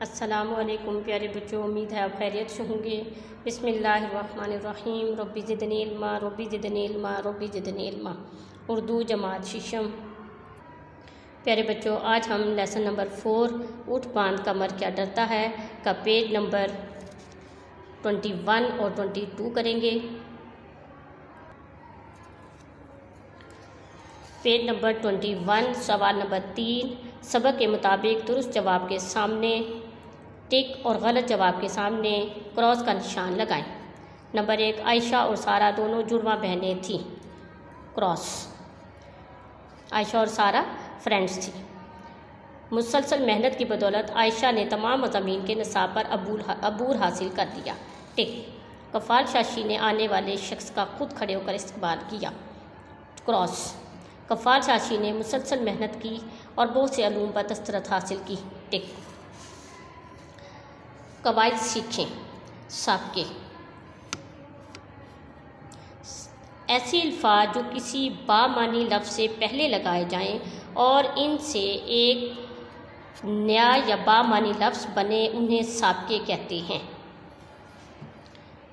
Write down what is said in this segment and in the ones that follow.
अस्सलामुअलैकुम प्यारे बच्चों, उम्मीद है आप खैरियत से होंगे। बिस्मिल्लाहिर्रहमानिर्रहीम। रब्बी ज़िदनी इल्मा, रब्बी ज़िदनी इल्मा, रब्बी ज़िदनी इल्मा। उर्दू जमात शीशम। प्यारे बच्चों, आज हम लेसन नंबर 4 उठ बांध कमर क्या डरता है का पेज नंबर 21 और 22 करेंगे। पेज नंबर 21 सवाल नंबर 3, सबक के मुताबिक दुरुस्त जवाब के सामने टिक और गलत जवाब के सामने क्रॉस का निशान लगाएं। नंबर 1, आयशा और सारा दोनों जुड़वा बहनें थीं। क्रॉस। आयशा और सारा फ्रेंड्स थी। मुसलसल मेहनत की बदौलत आयशा ने तमाम मज़ामीन के निसाब पर अबूर हासिल कर लिया। टिक। कफ़ाल शाशी ने आने वाले शख्स का खुद खड़े होकर इस्तेमाल किया। क्रॉस। कफ़ाल शाशी ने मुसलसल मेहनत की और बहुत से अलूम पर दस्तरत हासिल की। टिक। कवायद सीखें। साबके। ऐसे अल्फाज जो किसी बामानी लफ्ज़ से पहले लगाए जाएं और इनसे एक नया या बामानी लफ्ज़ बने, उन्हें साबके कहते हैं।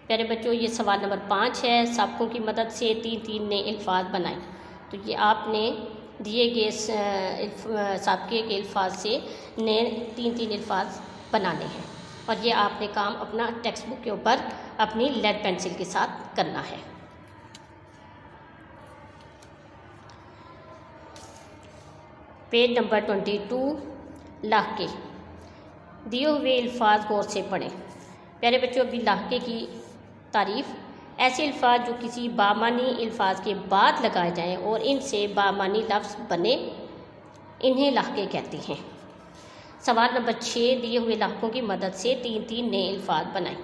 प्यारे बच्चों, ये सवाल नंबर 5 है। साबकों की मदद से 3-3 नए अल्फाज बनाएं। तो ये आपने दिए गए साबके के अल्फाज से नए 3-3 अल्फाज बनाने हैं और ये आपने काम अपना टेक्स्ट बुक के ऊपर अपनी लेड पेंसिल के साथ करना है। Page number 22 लाहके। दिए हुए अल्फाज गौर से पढ़ें। प्यारे बच्चों, अभी लाहके की तारीफ़। ऐसे अल्फाज जो किसी बामानी अल्फाज के बाद लगाए जाएं और इनसे बामानी लफ्ज़ बने, इन्हें लाहके कहते हैं। सवाल नंबर 6, दिए हुए लाहकों की मदद से 3-3 नए अल्फाज बनाएं।